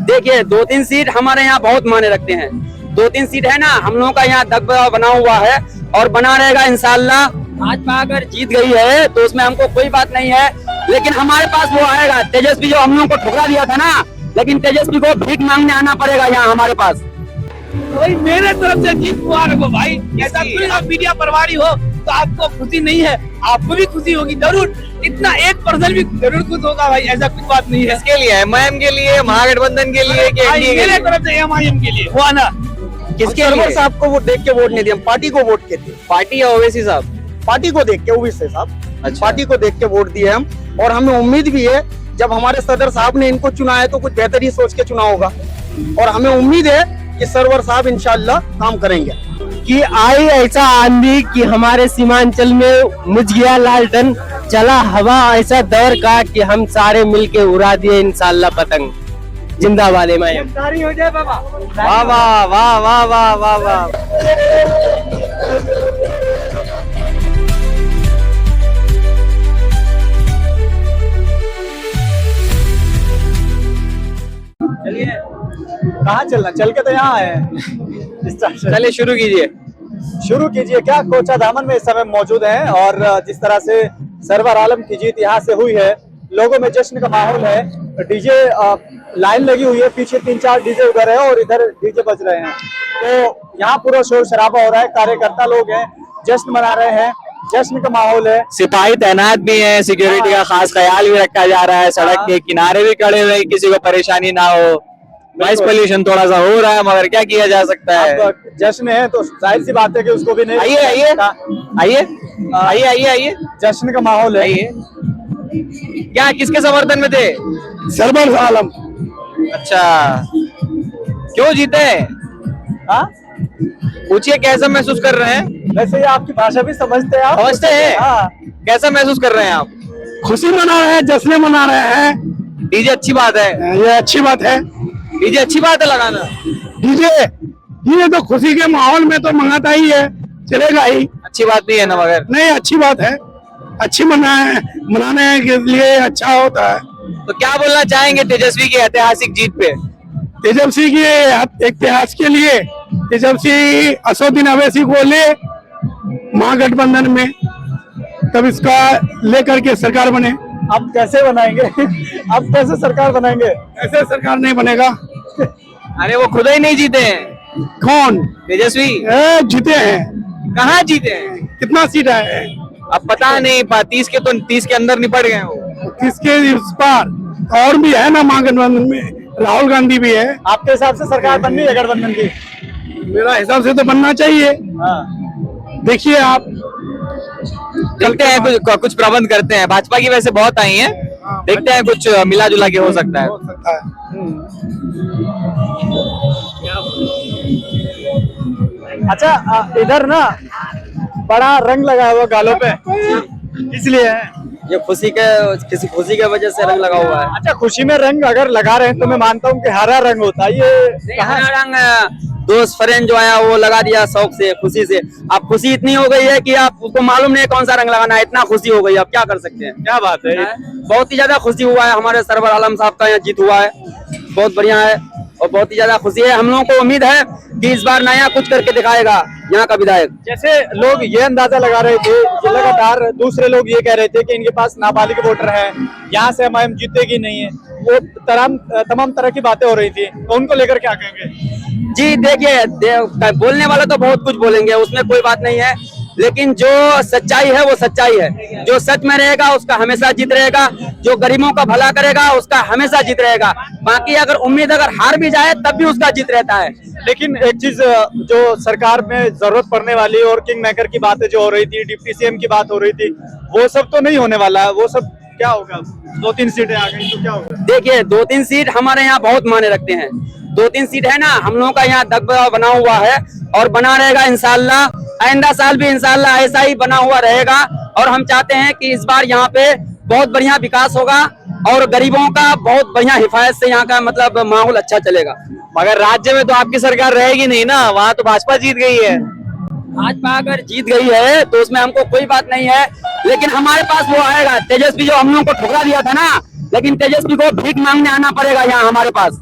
देखिए 2-3 सीट हमारे यहाँ बहुत मायने रखते हैं। 2-3 सीट है ना, हम लोगों का यहाँ दबदबा बना हुआ है और बना रहेगा इंशाल्लाह। भाजपा अगर जीत गई है तो उसमें हमको कोई बात नहीं है, लेकिन हमारे पास वो आएगा तेजस्वी, जो हम लोगों को ठुकरा दिया था ना, लेकिन तेजस्वी को भीख मांगने आना पड़ेगा यहाँ हमारे पास। भाई मेरे तरफ से जीत मुबारक हो भाई। ऐसा कोई आप मीडिया प्रभारी हो तो आपको खुशी नहीं है, आपको भी खुशी होगी जरूर। इतना 1% भी जरूर खुश होगा भाई, ऐसा कुछ बात नहीं है। किसके लिए? एमआईएम के लिए, महागठबंधन के लिए, मेरे तरफ से एमआईएम के लिए हुआ ना। किसके सरवर साहब को वो देख के वोट नहीं दिया, पार्टी को वोट किए थे। पार्टी या ओवैसी साहब? पार्टी को देख के, ओवैसी साहब अच्छा। पार्टी को देख के वोट दिए हम, और हमें उम्मीद भी है जब हमारे सदर साहब ने इनको चुना है तो कुछ बेहतर ही सोच के चुना होगा, और हमें उम्मीद है कि सरवर साहब इंशाल्लाह काम करेंगे। कि आई ऐसा आंधी कि हमारे सीमांचल में मुझ गया लालटन, चला हवा ऐसा दौर का कि हम सारे मिलके उड़ा दिए इंशाल्लाह पतंग। जिंदाबाद एमआईएम। हो जाए बाबा। वाह वाह वाह वाह वाह वाह वाह। कहाँ चलना, चल के तो यहाँ आए हैं। चलिए शुरू कीजिए। शुरू कीजिए। क्या कोचा धामन में इस समय मौजूद हैं, और जिस तरह से सरवर आलम की जीत यहाँ से हुई है, लोगों में जश्न का माहौल है। डीजे लाइन लगी हुई है, पीछे 3-4 डीजे उधर है और इधर डीजे बज रहे हैं, तो यहाँ पूरा शोर शराबा हो रहा है। कार्यकर्ता लोग हैं, जश्न मना रहे हैं, जश्न का माहौल है। सिपाही तैनात भी हैं, सिक्योरिटी का खास ख्याल भी रखा जा रहा है, सड़क के किनारे भी खड़े हुए, किसी को परेशानी ना हो। नॉइस पोल्यूशन थोड़ा सा हो रहा है, मगर क्या किया जा सकता है। अब जश्न है तो जाहिर सी बात है कि उसको भी नहीं। आइए आइए आइए आइए आइए आइए, जश्न का माहौल है। आइए। क्या किसके समर्थन में थे? सरवर आलम। अच्छा, क्यों जीते? हाँ, पूछिए कैसा महसूस कर रहे हैं? वैसे ये आपकी भाषा भी समझते हैं आप? समझते हैं? हाँ। कैसा महसूस कर रहे हैं आप? खुशी मना रहे हैं, जश्न मना रहे हैं। डीजे अच्छी बात है, ये अच्छी बात है। डीजे अच्छी बात है लगाना। डीजे तो खुशी के माहौल में तो मंगाता ही है, चलेगा ही। अच्छी बात नहीं है ना, मगर नहीं, अच्छी बात है, अच्छी मनाने के लिए अच्छा होता है। तो क्या बोलना चाहेंगे तेजस्वी की ऐतिहासिक जीत पे? तेजस्वी के इतिहास के लिए तेजस्वी असदुद्दीन अवैसी को ले महागठबंधन में, तब इसका लेकर के सरकार बने। अब कैसे बनाएंगे? अब कैसे सरकार बनाएंगे? ऐसे सरकार नहीं बनेगा। अरे वो खुद ही नहीं जीते हैं। कौन? तेजस्वी जीते हैं। कहाँ जीते हैं? कितना सीट है? अब पता नहीं, 30 के अंदर निपट गए हो। किसके इस पार और भी है ना महागठबंधन में, राहुल गांधी भी है। आपके हिसाब से सरकार बननी है गठबंधन की? मेरा हिसाब से तो बनना चाहिए। देखिए आप, देखते हैं कुछ प्रबंध करते हैं। भाजपा की वैसे बहुत आई हैं, देखते हैं कुछ मिला जुला के हो सकता है। अच्छा, इधर ना बड़ा रंग लगा हुआ गालों पे, इसलिए है ये किसी खुशी के वजह से रंग लगा हुआ है। अच्छा, खुशी में रंग अगर लगा रहे हैं तो मैं मानता हूँ कि हरा रंग होता है। ये हरा रंग दोस्त फ्रेंड जो आया वो लगा दिया शौक से, खुशी से। अब खुशी इतनी हो गई है कि आप उसको मालूम नहीं कौन सा रंग लगाना है, इतना खुशी हो गई। अब क्या कर सकते हैं? क्या बात है। बहुत ही ज्यादा खुशी हुआ है, हमारे सरवर आलम साहब का यहाँ जीत हुआ है, बहुत बढ़िया है और बहुत ही ज्यादा खुशी है। हम लोगों को उम्मीद है कि इस बार नया कुछ करके दिखाएगा यहाँ का विधायक। जैसे लोग ये अंदाजा लगा रहे थे कि लगातार दूसरे लोग ये कह रहे थे कि इनके पास नाबालिग वोटर हैं, यहाँ से एमआईएम जीतेगी नहीं है, वो तमाम तरह की बातें हो रही थी, तो उनको लेकर क्या कहेंगे? जी देखिए, बोलने वाला तो बहुत कुछ बोलेंगे, उसमें कोई बात नहीं है, लेकिन जो सच्चाई है वो सच्चाई है। जो सच में रहेगा उसका हमेशा जीत रहेगा, जो गरीबों का भला करेगा उसका हमेशा जीत रहेगा। बाकी अगर उम्मीद अगर हार भी जाए तब भी उसका जीत रहता है। लेकिन एक चीज जो सरकार में जरूरत पड़ने वाली और किंग मेकर की बातें जो हो रही थी, डिप्टी सीएम की बात हो रही थी, वो सब तो नहीं होने वाला है। वो सब क्या होगा? 2-3 सीटें आ गई तो क्या होगा? देखिए 2-3 सीट हमारे यहाँ बहुत मायने रखते हैं। 2-3 सीट है ना, हम लोगों का यहाँ दबदबा बना हुआ है और बना रहेगा इंशाल्लाह। आइंदा साल भी इंशाल्लाह ऐसा ही बना हुआ रहेगा, और हम चाहते हैं कि इस बार यहाँ पे बहुत बढ़िया विकास होगा और गरीबों का बहुत बढ़िया हिफाजत से यहाँ का मतलब माहौल अच्छा चलेगा। मगर राज्य में तो आपकी सरकार रहेगी नहीं ना, वहाँ तो भाजपा जीत गई है। भाजपा अगर जीत गई है तो उसमें हमको कोई बात नहीं है, लेकिन हमारे पास वो आएगा तेजस्वी, जो हम लोगों को ठुकरा दिया था ना, लेकिन तेजस्वी को भीख मांगने आना पड़ेगा यहाँ हमारे पास।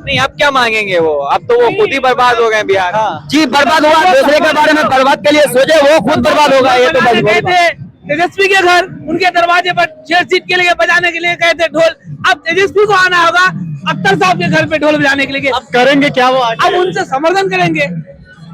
नहीं, अब क्या मांगेंगे वो? अब तो वो खुद ही बर्बाद हो गए बिहार। जी बर्बाद हुआ, दूसरे के बारे में बर्बाद के लिए सोचे, वो खुद बर्बाद होगा। ये तो बस गए थे तेजस्वी के घर, उनके दरवाजे पर 6 सीट के लिए बजाने के लिए गए थे ढोल। अब तेजस्वी को आना होगा अख्तर साहब के घर पे ढोल बजाने के लिए। अब करेंगे क्या वो आगे? अब उनसे समर्थन करेंगे,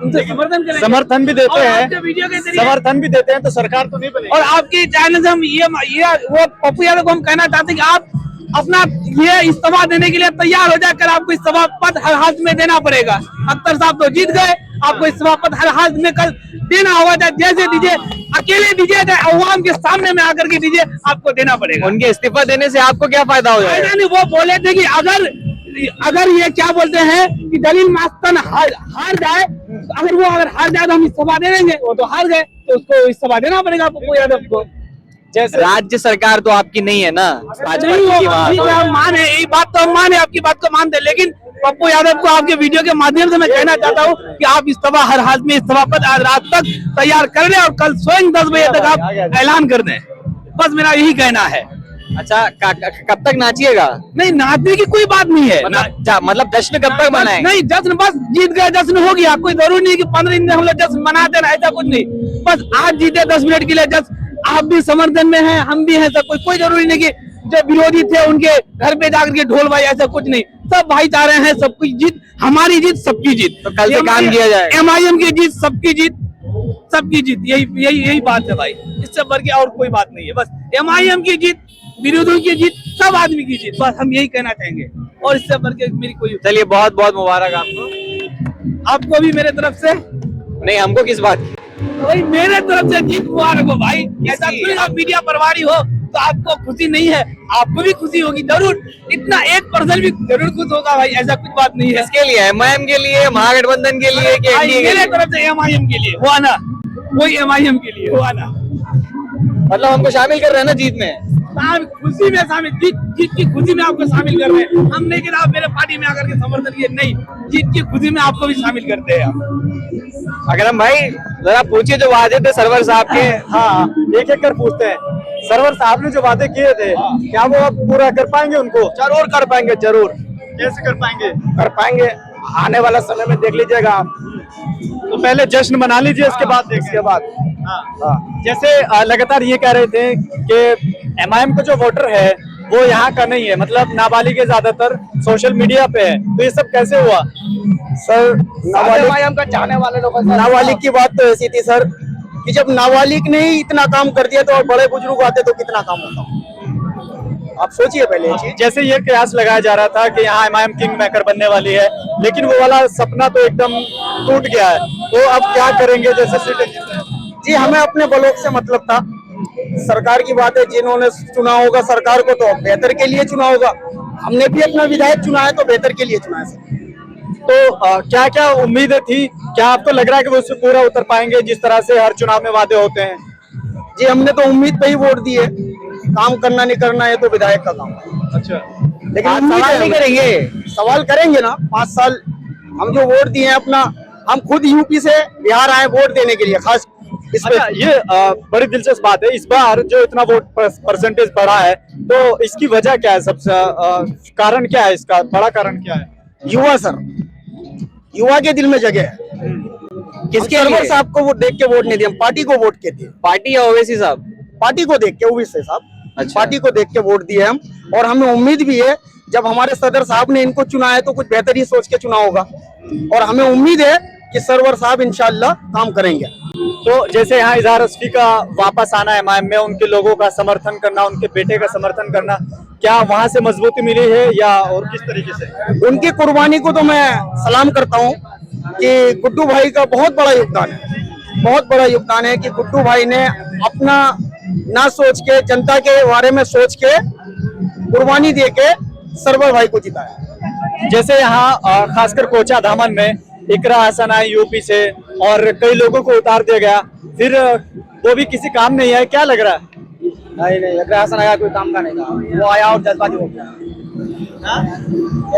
उनसे समर्थन करेंगे। समर्थन भी देते और हैं, आपके वीडियो के जरिए समर्थन भी देते हैं तो सरकार तो नहीं बनेगी। और आपकी चैनल से हम ये वो पप्पू यादव को हम कहना चाहते हैं कि आप अपना ये इस्तीफा देने के लिए तैयार हो जाकर आपको इस्तीफा पद हर हाल में देना पड़ेगा। अख्तर साहब तो जीत गए, आपको इस्तीफा पद हर हाल में कल देना होगा, चाहे जैसे दीजिए, अकेले दीजिए, चाहे अवाम के सामने में आकर के दीजिए, आपको देना पड़ेगा। उनके इस्तीफा देने से आपको क्या फायदा हो जाएगा? नहीं, वो बोले थे कि अगर ये क्या बोलते हैं कि दलील मास्तन हार जाए, अगर हार जाए तो हम इस्तीफा दे देंगे। वो तो हार गए, तो उसको इस्तीफा देना पड़ेगा पप्पू यादव को। जैसे राज्य सरकार तो आपकी नहीं है ना, भाजपा नहीं, की वो वहाँ ठीक तो। है, हम माने, ये बात तो हम माने, आपकी बात को मानते हैं, लेकिन पप्पू यादव को आपके वीडियो के माध्यम से मैं कहना चाहता हूँ कि आप इस्तीफा हर हाल में इस्तीफा पद आज रात तक तैयार कर लें और कल स्वयं 10 बजे तक आप ऐलान कर दें। बस मेरा यही कहना है। अच्छा, कब तक नाचिएगा? नहीं, नाचने की कोई बात नहीं है। मतलब जश्न कब तक मनाएंगे? नहीं, जश्न बस जीत गए, जश्न हो गया। कोई जरूरी नहीं कि 15 दिन हम लोग जश्न मनाते रहे, ऐसा कुछ नहीं। बस आज जीते 10 मिनट के लिए जश्न, आप भी समर्थन में हैं, हम भी हैं, सब कोई जरूरी नहीं कि जो विरोधी थे उनके घर पे जाकर के ढोल भाई, ऐसा कुछ नहीं। सब भाईचारे हैं, सबकी जीत, हमारी जीत, सबकी जीत। तो कल से काम किया जाए। MIM की जीत, सबकी जीत, सबकी जीत, यही बात है भाई। इससे बढ़ के और कोई बात नहीं है। बस MIM की जीत, विरोधियों की जीत, सब आदमी की जीत, बस हम यही कहना चाहेंगे। और इससे बढ़ के मेरी कोई। चलिए, बहुत बहुत मुबारक आपको। आपको भी मेरे तरफ से। नहीं, हमको किस बात की? भाई मेरे तरफ से जीत मुबारक हो भाई। ऐसा कोई आप मीडिया प्रभारी हो तो आपको खुशी नहीं है, आपको भी खुशी होगी जरूर। इतना 1% भी जरूर खुश होगा भाई, ऐसा कुछ बात नहीं है। किसके लिए? MIM के लिए, महागठबंधन के लिए कि भाई, NDA के मेरे लिए? तरफ से MIM के लिए हुआ ना, वही MIM के लिए हुआ ना। मतलब हमको शामिल कर रहे हैं ना जीत में? खुशी में शामिल, जीत की खुशी में आपको शामिल कर रहे हैं हम, नहीं कि आप मेरे पार्टी में आकर के समर्थन किए, नहीं, जीत की खुशी में आपको भी शामिल करते हैं हम। अकरम भाई, जरा पूछिए जो वादे थे सरवर साहब के। हाँ, एक एक कर पूछते हैं। सरवर साहब ने जो वादे किए थे, क्या वो अब पूरा कर पाएंगे उनको? जरूर कर पाएंगे, जरूर कैसे कर पाएंगे? कर पाएंगे। आने वाला समय में देख लीजिएगा आप। तो पहले जश्न मना लीजिए, इसके बाद देखेंगे। इसके बाद जैसे लगातार ये कह रहे थे कि MIM का जो वोटर है वो यहाँ का नहीं है, मतलब नाबालिग ज्यादातर सोशल मीडिया पे है, तो ये सब कैसे हुआ? सर, नाबालिग का चाहने वाले लोग, नाबालिग की बात तो ऐसी थी सर कि जब नाबालिग ने ही इतना काम कर दिया तो और बड़े बुजुर्ग आते तो कितना काम होता। आप सोचिए पहले ये चीज। जैसे ये कयास लगाया जा रहा था कि यहाँ MIM किंग मेकर बनने वाली है, लेकिन वो वाला सपना तो एकदम टूट गया है, तो अब क्या करेंगे? जैसे जी, हमें अपने ब्लॉक से मतलब था। सरकार की बात है, जिन्होंने चुना होगा सरकार को तो बेहतर के लिए चुना होगा। हमने भी अपना विधायक चुना है तो बेहतर के लिए चुना है सर। तो क्या क्या उम्मीदें थी? क्या आपको लग रहा है कि वो उससे पूरा उतर पाएंगे जिस तरह से हर चुनाव में वादे होते हैं? जी, हमने तो उम्मीद पे ही वोट दी है। काम करना नहीं करना है तो विधायक का काम है। अच्छा, लेकिन आप उम्मीद सवाल है नहीं हमें। करेंगे? सवाल करेंगे ना। 5 साल हम जो वोट दिए हैं अपना, हम खुद यूपी से बिहार आए वोट देने के लिए खास। अच्छा, ये बड़ी दिलचस्प बात है। इस बार जो इतना वोट परसेंटेज बढ़ा है, तो इसकी वजह क्या है? सबसे कारण क्या है? इसका बड़ा कारण क्या है? युवा सर, युवा के दिल में जगह है। किसके सरवर लिए? साहब को वोट देख के वोट नहीं दिया, हम पार्टी को वोट के दिए। पार्टी या ओवैसी साहब? पार्टी को देख के, ओवैसी साहब, अच्छा। पार्टी को देख के वोट दिए हम। और हमें उम्मीद भी है जब हमारे सदर साहब ने इनको चुना है तो कुछ बेहतर ही सोच के चुना होगा। और हमें उम्मीद है कि सरवर साहब इंशाल्लाह काम करेंगे। तो जैसे यहाँ इजहार असफी का वापस आना MIM में, उनके लोगों का समर्थन करना, उनके बेटे का समर्थन करना, क्या वहां से मजबूती मिली है या और किस तरीके से? उनकी कुर्बानी को तो मैं सलाम करता हूँ कि गुड्डू भाई का बहुत बड़ा योगदान है, बहुत बड़ा योगदान है कि गुड्डू भाई ने अपना ना सोच के, जनता के बारे में सोच के, कुर्बानी दे के सरवर भाई को जिताया। जैसे यहाँ खासकर कोचा धामन में इकरा हसन आई यूपी से और कई लोगों को उतार दिया गया, फिर वो भी किसी काम नहीं है, क्या लग रहा है? नहीं, इकरा हसन आया कोई काम का नहीं था, वो आया और जल्दबाजी हो गया।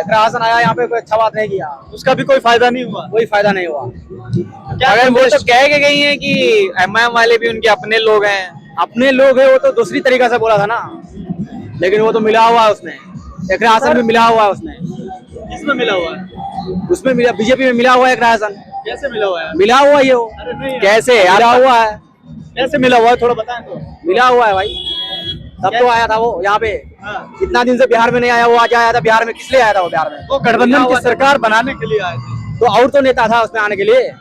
इकरा हसन आया यहाँ पे कोई अच्छा बात नहीं किया, उसका भी कोई फायदा नहीं हुआ? कोई फायदा नहीं हुआ। अगर वो तो कह के गई है कि MIM वाले भी उनके अपने लोग हैं। अपने लोग है वो तो दूसरी तरीका से बोला था ना, लेकिन वो तो मिला हुआ है उसने, इकरा हसन भी मिला हुआ है उसने। किसमें मिला हुआ है? उसमें मिला, बीजेपी में मिला हुआ है एक राशन, कैसे मिला हुआ है? मिला हुआ है वो। अरे नहीं, कैसे मिला आप हुआ है, कैसे मिला हुआ है थोड़ा बताएं तो। मिला हुआ है भाई। तब तो आया था वो यहाँ पे, हाँ। इतना दिन से बिहार में नहीं आया, वो आज आया था बिहार में। किस लिए आया था वो बिहार में? वो गठबंधन की सरकार बनाने के लिए आए थे। तो और तो नेता था उसमें आने के लिए,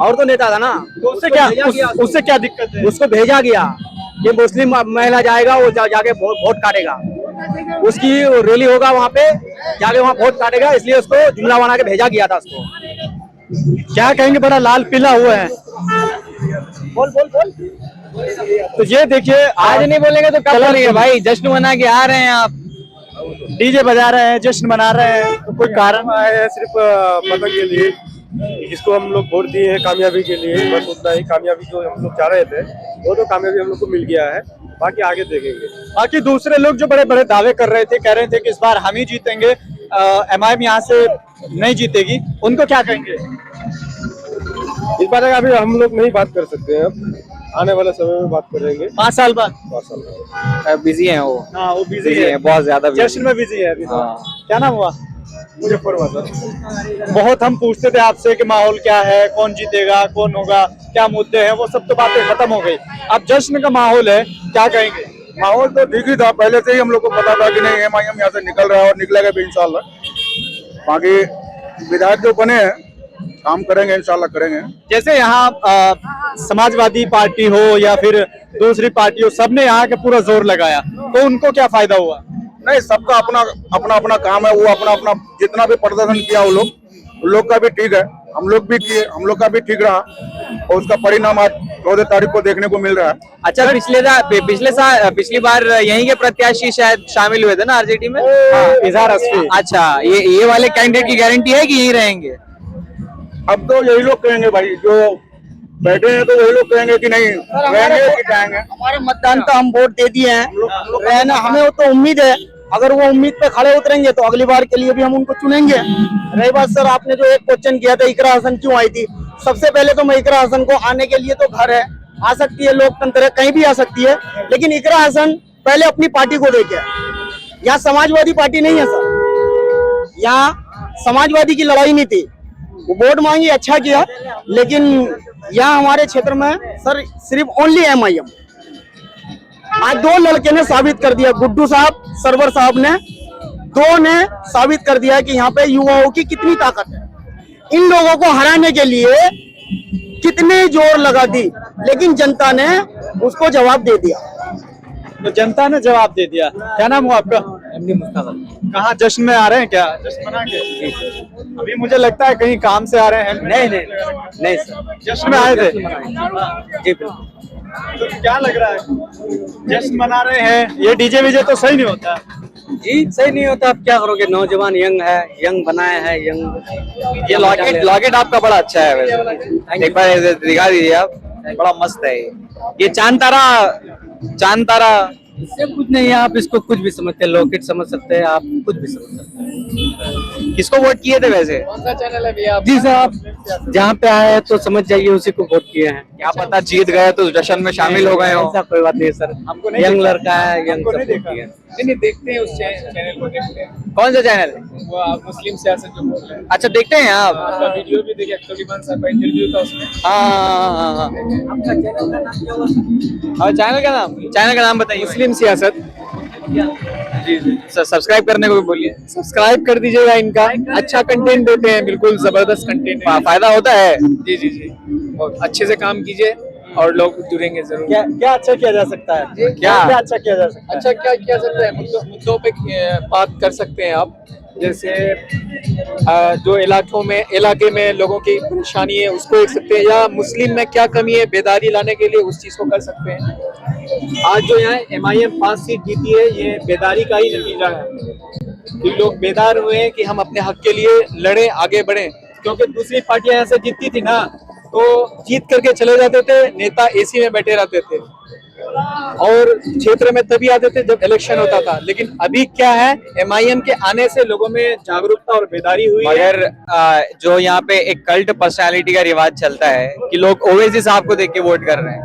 और तो नेता था ना। तो उससे क्या उससे क्या दिक्कत है? उसको भेजा गया, ये मुस्लिम महिला जाएगा, वो जाके वोट काटेगा, उसकी रैली होगा वहाँ पे, जाके वहाँ वोट काटेगा, इसलिए उसको जुमला बना के भेजा गया था उसको। क्या कहेंगे, बड़ा लाल पीला हुआ है। बोल बोल बोल। तो ये देखिए, आज नहीं बोलेंगे तो कब बोलेंगे भाई? जश्न मना के आ रहे हैं आप, डीजे बजा रहे हैं, जश्न मना रहे हैं, तो कोई कारण आए हैं सिर्फ पता के लिए, जिसको हम लोग वोट दिए हैं कामयाबी के लिए, बस उतना ही। कामयाबी जो हम लोग चाह रहे थे वो तो कामयाबी हम लोग को मिल गया है, बाकी आगे देखेंगे। बाकी दूसरे लोग जो बड़े बड़े दावे कर रहे थे, कह रहे थे कि इस बार हम ही जीतेंगे, एमआईएम यहाँ से नहीं जीतेगी, उनको क्या कहेंगे? इस बार अभी हम लोग नहीं बात कर सकते हैं, अब आने वाले समय में बात करेंगे। 5 साल बाद। 5 साल बाद। बिजी हैं वो, हाँ, वो बिजी बिजी है, हैं, बहुत ज्यादा busy जश्न में बिजी है अभी तो। हाँ। क्या नाम हुआ? मुजफ्फरपुर सर। बहुत हम पूछते थे आपसे कि माहौल क्या है, कौन जीतेगा, कौन होगा, क्या मुद्दे हैं, वो सब तो बातें खत्म हो गई। अब जश्न का माहौल है, क्या कहेंगे? माहौल तो ठीक ही था, पहले से ही हम लोग को पता था कि नहीं एमआईएम यहाँ से निकल रहा है और निकलेगा भी इंशाल्लाह। बाकी विधायक जो बने हैं काम करेंगे, इंशाल्लाह करेंगे। जैसे यहाँ समाजवादी पार्टी हो या फिर दूसरी पार्टी हो, सबने यहाँ के पूरा जोर लगाया, तो उनको क्या फायदा हुआ? नहीं, सबका अपना अपना अपना काम है, वो अपना अपना जितना भी प्रदर्शन किया वो लोग का भी ठीक है, हम लोग भी किए, हम लोग का भी ठीक रहा, और उसका परिणाम आज 14 तारीख को देखने को मिल रहा है। अच्छा, पिछली बार यहीं के प्रत्याशी शायद शामिल हुए थे ना आरजेडी में? इजहार असफी। अच्छा, ये वाले कैंडिडेट की गारंटी है कि यही रहेंगे? अब तो यही लोग कहेंगे भाई, जो बैठे हैं तो यही लोग कहेंगे कि नहीं रहेंगे कि जाएंगे। हमारे मतदान तो हम वोट दे दिए हैं, रहना हमें तो उम्मीद है, अगर वो उम्मीद पे खड़े उतरेंगे तो अगली बार के लिए भी हम उनको चुनेंगे। रही बात सर, आपने जो एक क्वेश्चन किया था इकरा हसन क्यों आई थी, सबसे पहले तो मैं इकरा हसन को आने के लिए तो घर है, आ सकती है, लोकतंत्र है, कहीं भी आ सकती है, लेकिन इकरा हसन पहले अपनी पार्टी को देखे। यहाँ समाजवादी पार्टी नहीं है सर, यहाँ समाजवादी की लड़ाई नहीं थी, वो वोट मांगी, अच्छा किया, लेकिन यहाँ हमारे क्षेत्र में सर सिर्फ ओनली एमआईएम। आज 2 लड़के ने साबित कर दिया, गुड्डू साहब, सरवर साहब ने, 2 ने साबित कर दिया कि यहाँ पे युवाओं की कितनी ताकत है। इन लोगों को हराने के लिए कितने जोर लगा दी, लेकिन जनता ने उसको जवाब दे दिया। तो जनता ने जवाब दे दिया। क्या नाम हुआ आपका? कहाँ जश्न में आ रहे हैं क्या? जश्न मना के? अभी मुझे लगता है कहीं काम से आ रहे हैं। नहीं सर, जश्न में आए थे। जी बिल्कुल। तो क्या लग रहा है, जश्न मना रहे हैं, ये डीजे वीजे तो सही नहीं होता? जी सही नहीं होता, अब क्या करोगे, नौजवान यंग है, यंग बनाए है, यंग। ये लॉकेट आपका बड़ा अच्छा है वैसे, एक बार ऐसे दिखा दीजिए आप, बड़ा मस्त है ये चांद तारा। इससे कुछ नहीं है, आप इसको कुछ भी समझते हैं, लॉकेट समझ सकते हैं, आप कुछ भी समझ सकते हैं। किसको वोट किए थे वैसे? जी सर, आप जहाँ पे आए हैं तो समझ जाइए उसी को वोट किए हैं। क्या पता जीत गए तो जश्न में शामिल हो गए हो। ऐसा कोई बात नहीं सर, हमको नहीं यंग देखा। लड़का है, यंग हमको नहीं सब देखा। किए हैं। नहीं देखते हैं, उस चैनल को देखते हैं, कौन सा चैनल? वो आप मुस्लिम सियासत जो बोल रहे हैं, अच्छा, देखते हैं आप? आपका वीडियो भी देखिए, तकरीबन साहब का इंटरव्यू था उसमें। हाँ। और चैनल का नाम बताइए। मुस्लिम सियासत। जी सब्सक्राइब करने को भी बोलिए। सब्सक्राइब कर दीजिएगा इनका, अच्छा कंटेंट देते हैं, बिल्कुल जबरदस्त कंटेंट है। फायदा होता है। जी बहुत अच्छे से काम कीजिए और लोग जुड़ेंगे जरूर। क्या अच्छा किया जा सकता है? क्या अच्छा किया जा सकता है? अच्छा क्या किया सकता है, मुद्दों पे बात कर सकते हैं आप, जैसे जो इलाके में लोगों की परेशानी है उसको देख सकते हैं, या मुस्लिम में क्या कमी है बेदारी लाने के लिए उस चीज को कर सकते हैं। आज जो यहाँ एमआईएम 5 सीट जीती है, ये बेदारी का ही नतीजा है कि लोग बेदार हुए हैं कि हम अपने हक के लिए लड़े, आगे बढ़े, क्योंकि दूसरी पार्टियां यहाँ से जीतती थी ना, तो जीत करके चले जाते थे, नेता एसी में बैठे रहते थे और क्षेत्र में तभी आते थे जब इलेक्शन होता था। लेकिन अभी क्या है, एमआईएम के आने से लोगों में जागरूकता और बेदारी हुई है। मगर जो यहाँ पे एक कल्ट पर्सनालिटी का रिवाज चलता है कि लोग ओवैसी साहब को देख के वोट कर रहे हैं,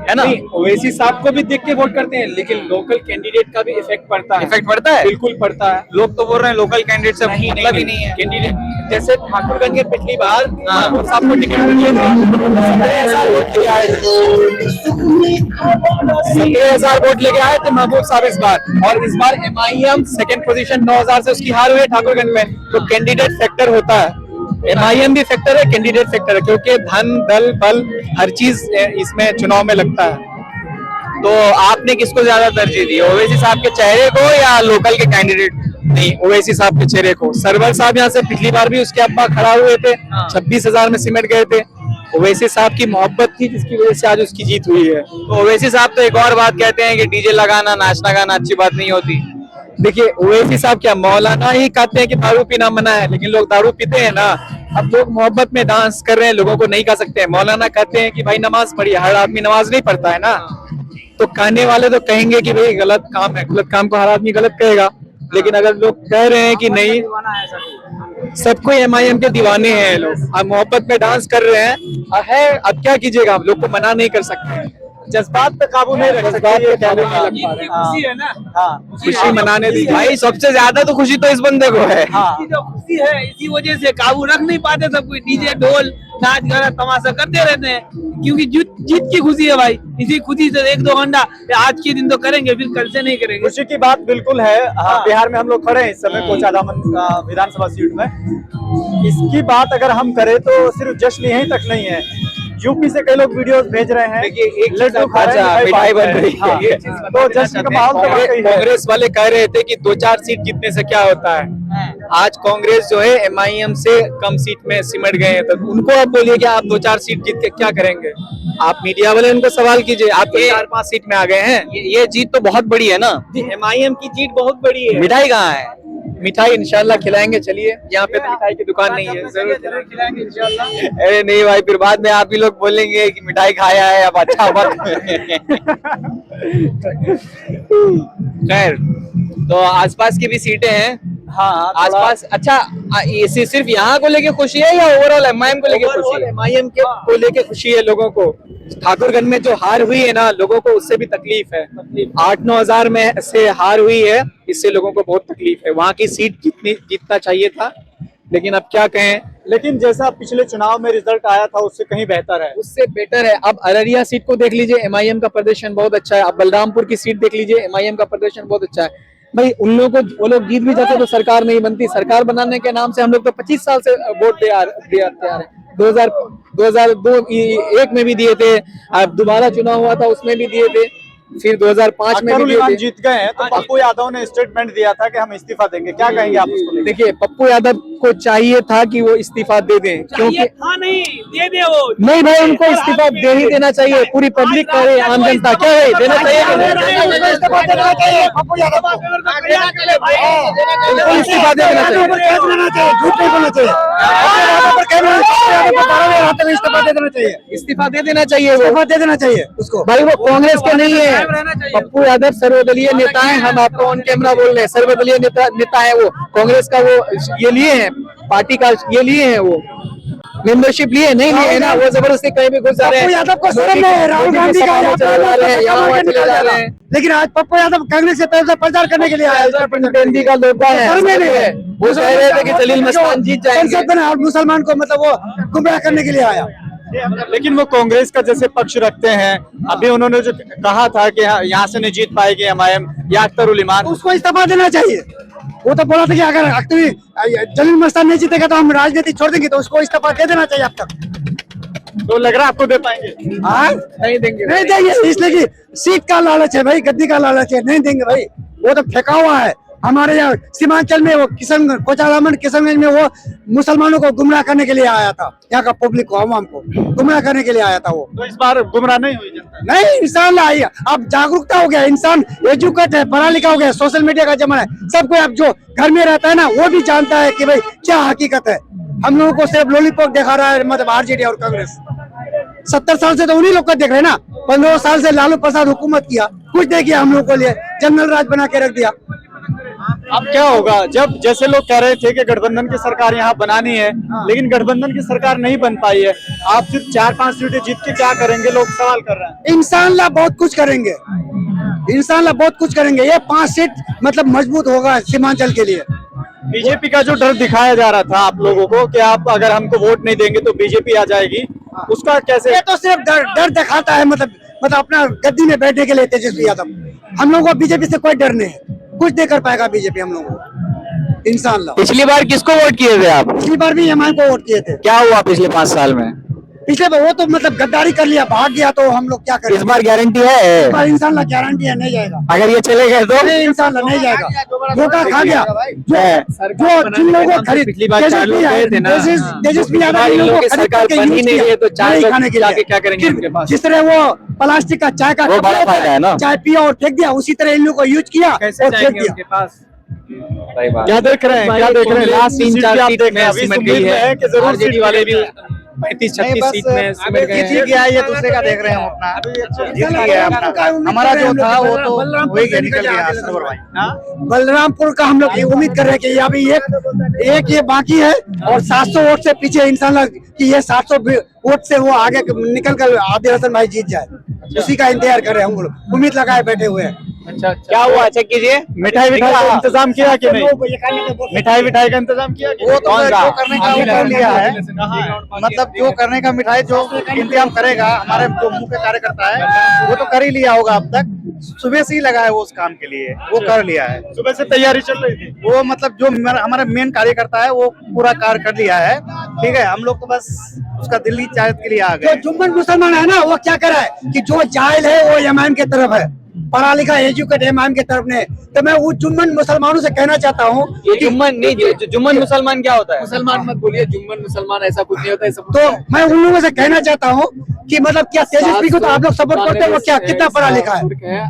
है ना? ओवैसी साहब को भी देख के वोट करते हैं, लेकिन लोकल कैंडिडेट का भी इफेक्ट पड़ता है। इफेक्ट पड़ता है? बिल्कुल पड़ता है। लोग तो बोल रहे हैं लोकल कैंडिडेट से मतलब ही नहीं है। कैंडिडेट जैसे ठाकुरगंज के पिछली बार महबूब साहब को टिकट मिली थी, 17,000 वोट लेके आए थे। 17,000 वोट लेके आए थे महबूब साहब इस बार, और इस बार MIM सेकंड पोजीशन 9,000 से उसकी हार हुई है ठाकुरगंज में। तो कैंडिडेट फैक्टर होता है, MIM भी फैक्टर है, कैंडिडेट फैक्टर है, क्योंकि धन दल बल हर चीज इसमें चुनाव में लगता है। तो आपने किसको ज्यादा तरजीह दी, ओवैसी साहब के चेहरे को या लोकल के कैंडिडेट? नहीं, ओवैसी साहब के चेहरे को। सरवर साहब यहाँ से पिछली बार भी उसके अब्बा खड़ा हुए थे, 26,000 में सिमट गए थे। ओवैसी साहब की मोहब्बत थी जिसकी वजह से आज उसकी जीत हुई है। तो ओवैसी साहब तो एक और बात कहते हैं कि डीजे लगाना नाचना गाना अच्छी बात नहीं होती। देखिए, ओवैसी साहब क्या मौलाना ही कहते हैं कि दारू पीना मना है, लेकिन लोग दारू पीते हैं ना। अब लोग मोहब्बत में डांस कर रहे हैं, लोगों को नहीं कह सकते हैं। मौलाना कहते हैं कि भाई नमाज पढ़िए, हर आदमी नमाज नहीं पढ़ता है ना। तो कहने वाले तो कहेंगे कि भाई गलत काम है, गलत काम को हर आदमी गलत कहेगा। लेकिन अगर लोग कह रहे हैं कि नहीं, सबको MIM के दीवाने हैं लोग, अब मोहब्बत में डांस कर रहे हैं है, अब क्या कीजिएगा, हम लोग को मना नहीं कर सकते। जज्बात पे काबू नहीं रख सकते, ये कहने में लग पा रहे हैं। खुशी है ना, हाँ, खुशी मनाने दी भाई सबसे ज्यादा तो खुशी तो इस बंदे को है। हाँ, जो खुशी है इसी वजह से काबू रख नहीं पाते सब कोई, डीजे ढोल नाच गाना तमाशा करते रहते हैं, क्योंकि जीत की खुशी है भाई। इसी खुशी से 1-2 घंटा आज के दिन तो करेंगे, फिर कल से नहीं करेंगे। खुशी की बात बिल्कुल है। हाँ, बिहार में हम लोग खड़े हैं इस समय कोचा दामन विधानसभा सीट में। इसकी बात अगर हम करें तो सिर्फ जश्न यहीं तक नहीं है, यूपी से कई लोग वीडियोस भेज रहे हैं। देखिए, एक लड्डू खा रहे हैं, मिठाई बन रही है। हाँ, तो जश्न का माहौल तो वाकई है। कांग्रेस वाले कह रहे थे कि 2-4 सीट जीतने से क्या होता है। आज कांग्रेस जो है MIM से कम सीट में सिमट गए हैं, तो उनको आप बोलिए कि आप 2-4 सीट जीत के क्या करेंगे। आप मीडिया वाले उनको सवाल कीजिए, आप 4-5 सीट में आ गए हैं। ये जीत तो बहुत बड़ी है ना। MIM की जीत बहुत बड़ी है। मिठाई कहाँ है? मिठाई इंशाल्लाह खिलाएंगे, चलिए। यहाँ पे तो मिठाई की दुकान नहीं है, जरूर खिलाएंगे इंशाल्लाह। अरे नहीं भाई, फिर बाद में आप ही लोग बोलेंगे कि मिठाई खाया है, अब अच्छा मत। खैर, तो आसपास की भी सीटें हैं। हाँ, आसपास अच्छा, ये सिर्फ यहाँ को लेके खुशी है या ओवरऑल MIM को लेके खुशी है? MIM के को लेके खुशी है लोगों को। ठाकुरगंज में जो हार हुई है ना, लोगों को उससे भी तकलीफ है। 8-9 हजार में से हार हुई है, इससे लोगों को बहुत तकलीफ है। वहाँ की सीट जीतना चाहिए था, लेकिन अब क्या कहें। लेकिन जैसा पिछले चुनाव में रिजल्ट आया था उससे कहीं बेहतर है, उससे बेटर है। अब अररिया सीट को देख लीजिए, MIM का प्रदर्शन बहुत अच्छा है। अब बलरामपुर की सीट देख लीजिए, MIM का प्रदर्शन बहुत अच्छा है। भाई उन लोगों को, वो लोग जीत भी जाते तो सरकार नहीं बनती। सरकार बनाने के नाम से हम लोग तो 25 साल से वोट दे आ रहे हैं। 2001 में भी दिए थे, अब दोबारा चुनाव हुआ था उसमें भी दिए थे, फिर 2005 में भी जीत गए हैं। तो पप्पू यादव ने स्टेटमेंट दिया था कि हम इस्तीफा देंगे, क्या कहेंगे आप उसको? देखिए, पप्पू यादव को चाहिए था कि वो इस्तीफा दे दें, क्योंकि नहीं दे दे वो नहीं भाई, उनको इस्तीफा दे ही देना चाहिए। पूरी पब्लिक कह रही है, आम जनता क्या है, देना चाहिए, इस्तीफा देना चाहिए पप्पू यादव को, उनको इस्तीफा दे देना चाहिए, झूठ नहीं बोलना चाहिए, इस्तीफा दे देना चाहिए, इस्तीफा दे देना चाहिए, इस्तीफा दे देना चाहिए उसको। भाई वो कांग्रेस के नहीं है, पप्पू यादव सर्वदलीय नेता है। हम आपको ऑन कैमरा बोल रहे हैं, सर्वदलीय नेता है वो। कांग्रेस का वो ये लिए हैं, पार्टी का ये लिए हैं, वो मेंबरशिप लिए नहीं लिए है ना, वो जबरदस्ती कहीं भी घुस जा रहे हैं। यादव को शर्म नहीं है, राहुल गांधी का लेकिन आज पप्पू यादव कांग्रेस के तरफ से प्रचार करने के लिए आया। हिंदी का लोटा है, वो कह रहे थे कि जलील मस्तान जीत जाएंगे और मुसलमान को मतलब वो गुमराह करने के लिए आया। लेकिन वो कांग्रेस का जैसे पक्ष रखते हैं। अभी उन्होंने जो कहा था कि यहाँ से नहीं जीत पाएगी MIM या अख्तर उल ईमान, उसको इस्तीफा देना चाहिए। वो तो बोला था कि अगर जलील मस्तान नहीं जीतेगा तो हम राजनीति छोड़ देंगे, तो उसको इस्तीफा दे देना चाहिए अब तक। तो लग रहा है आपको दे पाएंगे? नहीं देंगे, नहीं देंगे, इसलिए कि सीट का लालच है भाई, गद्दी का लालच है, नहीं देंगे भाई। वो तो फेंका हुआ है। हमारे यहाँ सीमांचल में वो किशनगंज में वो मुसलमानों को गुमराह करने के लिए आया था, यहाँ का पब्लिक को, आवाम को गुमराह करने के लिए आया था वो। तो इस बार गुमराह नहीं हुई जनता? नहीं, इंसान आई, अब जागरूकता हो गया, इंसान एजुकेट है, पढ़ा लिखा हो गया, सोशल मीडिया का जमाना है। सबको अब जो घर में रहता है ना, वो भी जानता है कि भाई क्या हकीकत है। हम लोगों को सिर्फ लॉलीपॉप दिखा रहा है, मतलब RJD और कांग्रेस। 70 साल से तो उन्हीं लोग को देख रहे हैं ना। 15 साल से लालू प्रसाद हुकूमत किया, कुछ नहीं किया हम लोगों को लिए, जंगल राज बना के रख दिया। अब क्या होगा, जब जैसे लोग कह रहे थे कि गठबंधन की सरकार यहाँ बनानी है, लेकिन गठबंधन की सरकार नहीं बन पाई है, आप सिर्फ 4-5 सीटें जीत के क्या करेंगे, लोग सवाल कर रहे हैं। इंशाअल्लाह बहुत कुछ करेंगे, इंशाअल्लाह बहुत कुछ करेंगे। ये 5 सीट मतलब मजबूत होगा सीमांचल के लिए। बीजेपी का जो डर दिखाया जा रहा था आप लोगों को कि आप अगर हमको वोट नहीं देंगे तो बीजेपी आ जाएगी, उसका कैसे? ये तो सिर्फ डर दिखाता है, मतलब अपना गद्दी में बैठने के लिए तेजस्वी यादव। हम लोगों को बीजेपी से कोई डर नहीं है, कुछ नहीं कर पाएगा बीजेपी हम लोगों को इंशाअल्लाह। पिछली बार किसको वोट किए थे आप? पिछली बार भी एमआईएम को वोट किए थे। क्या हुआ पिछले 5 साल में? पिछले बार वो तो मतलब गद्दारी कर लिया, भाग गया, तो हम लोग क्या करें? इस बार गारंटी है? इस बार इंशाअल्लाह गारंटी है, नहीं जाएगा। अगर ये चले गए तो? नहीं, इंशाअल्लाह नहीं जाएगा। धोखा खा गया जो जिन लोगों को खरीद पिछली बार 4 लोग गए थे ना, तेजस्वी यादव इन लोगों की सरकार बन ही नहीं है, तो 4 लोग खाने के जाके लिए क्या करेंगे उनके पास? जिस तरह वो प्लास्टिक का चाय का वो कप बड़ा होता फायदा है ना। चाय पिया और फेंक दिया, उसी तरह इन लोगों को यूज किया और फेंक दिया। सही बात। क्या देख रहे हैं, क्या देख रहे हैं? लास्ट 3-4 सीट में अभी सिमट उम्मीद गई है है कि जरूर आरजेडी वाले भी 35-36 सीट में सिमट गए हैं। गया, ये दूसरे का देख रहे हैं अपना जीत गया अपना। हमारा जो था वो तो वही गया, निकल गया सरवर भाई। बलरामपुर का हम लोग ये उम्मीद कर रहे हैं कि अभी एक ये बाकी है और 700 वोट से पीछे इंशाल्लाह कि ये 700 वोट से वो आगे निकल कर आदिल हसन भाई जीत जाए, उसी का इंतजार कर रहे हैं हम लोग, उम्मीद लगाए बैठे हुए हैं। क्या हुआ, चेक कीजिए। मिठाई का इंतजाम किया कि नहीं? मिठाई का इंतजाम किया कि वो तो कौन सा? जो करने का वो कर लिया है, मतलब जो करने का मिठाई जो इंतजाम करेगा हमारे जो मुख्य के कार्यकर्ता है वो तो कर ही लिया होगा। अब तक सुबह से ही लगा है वो उस काम के लिए, वो कर लिया है। सुबह से तैयारी चल रही थी। वो मतलब जो हमारा मेन कार्यकर्ता है वो पूरा कार्य कर लिया है, ठीक है। हम लोग तो बस उसका दिल्ली चाहत के लिए आ जो गए। जुम्मन मुसलमान है ना, वो क्या करा है कि जो जाहिल है वो एमआईएम के तरफ है, पढ़ा लिखा एजुकेट एमआईएम के तरफ ने। तो मैं वो जुम्मन मुसलमानों से कहना चाहता हूँ, ये जुम्मन नहीं, जुम्मन मुसलमान क्या होता है? मुसलमान मत बोलिए, जुम्मन मुसलमान ऐसा कुछ नहीं होता है। सब तो मैं उन लोगों से कहना चाहता हूँ कि मतलब क्या तेजस्वी को तो आप लोग सपोर्ट करते हैं, वो क्या कितना पढ़ा लिखा है?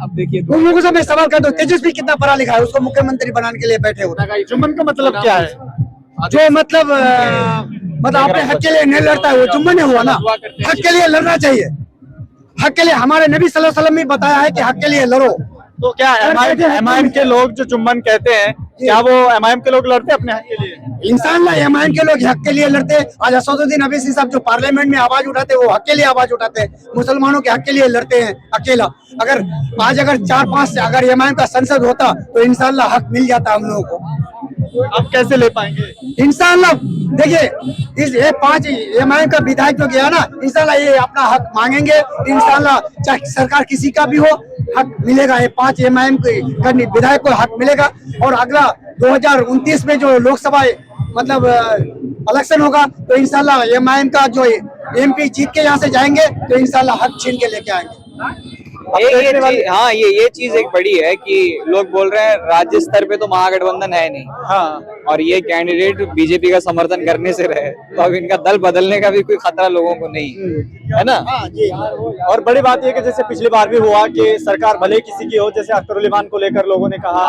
अब देखिए उन लोगों से मैं सवाल करता हूँ, तेजस्वी कितना पढ़ा लिखा है? उसको मुख्यमंत्री बनाने के लिए बैठे हुए। जुम्मन का मतलब क्या है? जो मतलब अपने हक के लिए नहीं लड़ता है वो जुम्मन हुआ ना। हक के लिए लड़ना चाहिए, हक के लिए। हमारे नबी सल्लल्लाहु अलैहि वसल्लम ने बताया है कि हक के लिए लड़ो। तो क्या एमआईएम के लोग जो जुम्मन कहते हैं, क्या वो एमआईएम के लोग लड़ते हैं अपने हक के लिए? इंशाअल्लाह एमआईएम के लोग हक के लिए लड़ते हैं। आज असदुद्दीन अवैसी साहब जो पार्लियामेंट में आवाज उठाते हैं, वो हक के लिए आवाज उठाते हैं, मुसलमानों के हक के लिए लड़ते हैं अकेला। अगर 4-5 अगर एमआईएम का संसद होता तो इंशाअल्लाह हक मिल जाता हम लोगों को। आप कैसे ले पाएंगे? इंशाअल्लाह देखिए, ये 5 एमआईएम का विधायक जो गया ना, इंशाअल्लाह ये अपना हक मांगेंगे। इंशाअल्लाह चाहे सरकार किसी का भी हो, हक मिलेगा। ये 5 एमआईएम के विधायक को हक मिलेगा। और अगला 2029 में जो लोकसभा मतलब इलेक्शन होगा, तो इंशाअल्लाह एमआईएम का जो एमपी जीत के यहाँ से जाएंगे, तो इंशाअल्लाह हक छीन के लेके आएंगे। हाँ, ये चीज एक बड़ी है कि लोग बोल रहे हैं राज्य स्तर पे तो महागठबंधन है नहीं। हाँ, और ये कैंडिडेट बीजेपी का समर्थन करने से रहे, तो अब इनका दल बदलने का भी कोई खतरा लोगों को नहीं है ना। और बड़ी बात यह कि जैसे पिछली बार भी हुआ कि सरकार भले किसी की हो, जैसे अख्तर उल को लेकर लोगों ने कहा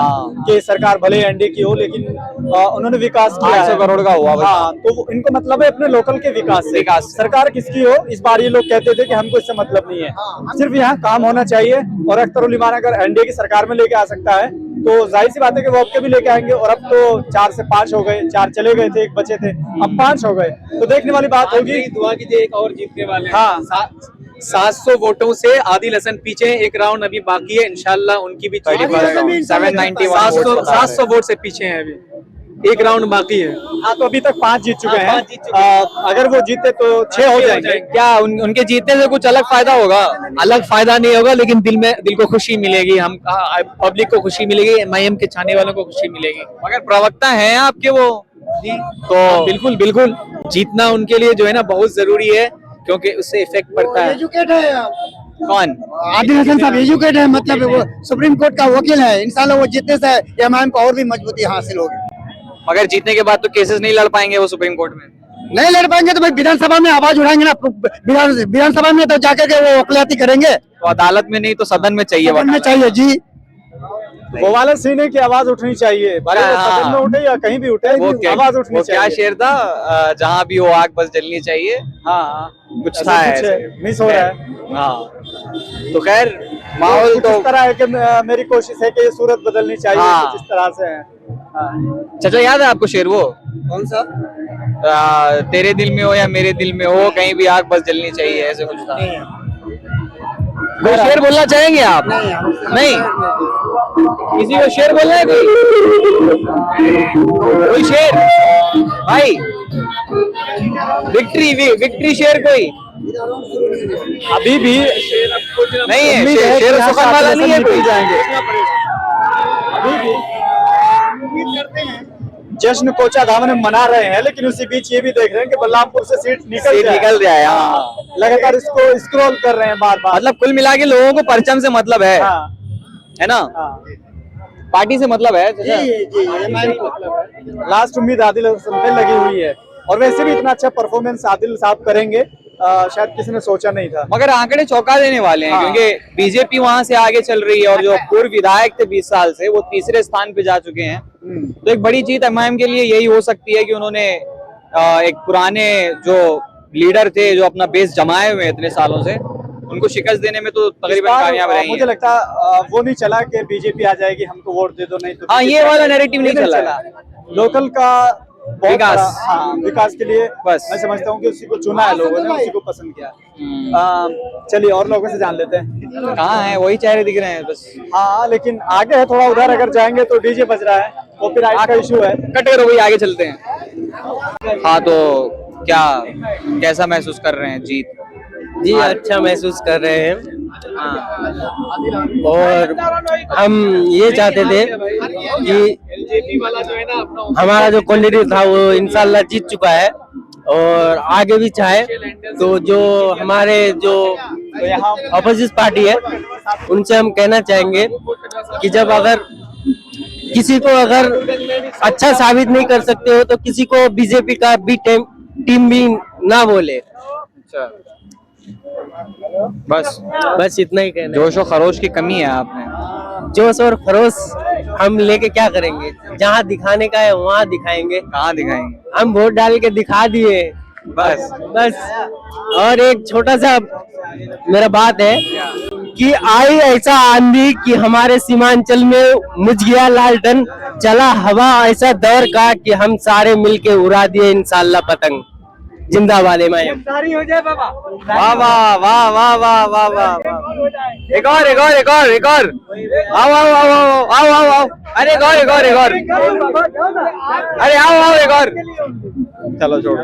कि सरकार भले एनडीए की हो, लेकिन उन्होंने विकास किया 800 करोड़ का हुआ। हाँ, तो इनको मतलब है अपने लोकल के विकास से। सरकार किसकी हो, इस बार ये लोग कहते थे कि हमको इससे मतलब नहीं है, सिर्फ यहाँ काम होना चाहिए। और अख्तर उल अगर एनडीए की सरकार में लेके आ सकता है, तो जाहिर सी बात है कि वो अब के भी लेके आएंगे। और अब तो 4 से 5 हो गए, 4 चले गए थे, 1 बचे थे, अब 5 हो गए। तो देखने वाली बात होगी। दुआ कीजिए, एक और जीतने वाले हैं। हाँ, 700 वोटों से आदिल हसन पीछे, एक राउंड अभी बाकी है, इंशाल्लाह उनकी भी 700 वोट से पीछे हैं, अभी एक राउंड बाकी है। हाँ, तो अभी तक 5 जीत चुके हैं। अगर वो जीते तो 6 हो जाएंगे। क्या उनके जीतने से कुछ अलग फायदा होगा? अलग फायदा नहीं होगा, लेकिन दिल को खुशी मिलेगी, हम पब्लिक को खुशी मिलेगी, एमआईएम के चाहने वालों को खुशी मिलेगी। मगर प्रवक्ता हैं आपके वो जी, तो बिल्कुल जीतना उनके लिए जो है ना बहुत जरूरी है, क्योंकि उससे इफेक्ट पड़ता है। एजुकेट है कौन? आदिल हसन साहब, एजुकेट है, मतलब वो सुप्रीम कोर्ट का वकील है। इंशाल्लाह वो जीतने से एमआईएम को और भी मजबूती हासिल होगी। मगर जीतने के बाद तो केसेस नहीं लड़ पाएंगे वो सुप्रीम कोर्ट में। नहीं लड़ पाएंगे तो भाई विधानसभा में आवाज उठाएंगे ना। विधानसभा में तो जाकर के वो वकालती करेंगे। तो अदालत में नहीं तो सदन में चाहिए। सदन में चाहिए जी। वो वाला सीन है कि आवाज उठनी चाहिए, भले वो सदन में उठे या कहीं भी उठे, आवाज उठनी चाहिए। क्या शेर था, जहाँ भी हो आग बस जलनी चाहिए। हाँ, कुछ ऐसा था कुछ ऐसे। मिस हो रहा है। हाँ तो खैर माहौल कुछ तो इस तरह है कि मेरी कोशिश है कि ये सूरत बदलनी चाहिए, हाँ। कुछ इस तरह से है। हाँ। चाचा याद है आपको शेर वो कौन सा? तेरे दिल में हो या मेरे दिल में हो कहीं भी आग बस जलनी चाहिए, ऐसे कुछ था। कोई शेर बोलना चाहेंगे आप? नहीं किसी को शेर बोलना है कोई शेर भाई? विक्ट्री शेर कोई अभी भी नहीं है? उम्मीद है कि शेर यहाँ सुखन वाला नहीं है कोई? जाएंगे अभी भी जश्न कोचा धाम में मना रहे हैं, लेकिन उसी बीच ये भी देख रहे हैं कि बलरामपुर से सीट निकल जाए। हाँ लगातार इसको स्क्रॉल कर रहे हैं बार बार। मतलब कुल मिला के लोगों को परचम से मतलब है हाँ, है ना? हाँ। पार्टी से मतलब है चाचा? लास्ट उम्मीद आदिल हसन पे लगी हुई है, और वैसे भी इतना अच्छा परफॉर्मेंस आदिल साहब करेंगे शायद किसी ने सोचा नहीं था। मगर आंकड़े चौंका देने वाले हैं, हाँ। क्योंकि बीजेपी वहां से आगे चल रही है और जो पूर्व विधायक थे 20 साल से वो तीसरे स्थान पे जा चुके हैं। तो एक बड़ी जीत एमआईएम के लिए यही हो सकती है कि उन्होंने एक पुराने जो लीडर थे जो अपना बेस जमाए हुए इतने सालों से, उनको शिकस्त देने में तो तकरीबन कामयाब रहे। मुझे लगता है वो नहीं चला कि बीजेपी आ जाएगी, हमको वोट दे दो, नहीं तो हाँ ये वाला नैरेटिव नहीं चला। लोकल का बहुत विकास। बड़ा, हाँ, विकास के लिए बस। मैं समझता हूँ कि उसी को चुना है लोगों ने, उसी को पसंद किया। चलिए और लोगों से जान लेते हैं। कहाँ है? वही चेहरे दिख रहे हैं बस। हाँ लेकिन आगे है थोड़ा, उधर अगर जाएंगे तो डीजे बज रहा है, कॉपीराइट का इशू है। कट करो भाई, आगे चलते हैं। हाँ तो क्या कैसा महसूस कर रहे हैं जीत? जी अच्छा महसूस कर रहे हैं, हाँ। और हम ये चाहते थे कि हमारा जो कैंडिडेट था वो इंशाल्लाह जीत चुका है, और आगे भी चाहे तो जो हमारे जो अपोजिट पार्टी है उनसे हम कहना चाहेंगे कि जब अगर किसी को अगर अच्छा साबित नहीं कर सकते हो तो किसी को बीजेपी का बी टीम भी ना बोले। बस इतना ही कहना है। जोश और खरोश की कमी है आप में। जोश और खरोश हम लेके क्या करेंगे? जहाँ दिखाने का है वहाँ दिखाएंगे। कहाँ दिखाएंगे? हम वोट डाल के दिखा दिए बस। और एक छोटा सा मेरा बात है कि आई ऐसा आंधी कि हमारे सीमांचल में मुझ गया लालटन, चला हवा ऐसा दौर का कि हम सारे मिलके उड़ा दिए इंशाल्लाह पतंग। जिंदाबाद एमआईएम। वाह वाह वाह वाह वाह वाह वाह। एक और आओ आओ आओ आओ आओ आओ आओ। अरे एक और अरे आओ आओ एक और। चलो छोड़ो।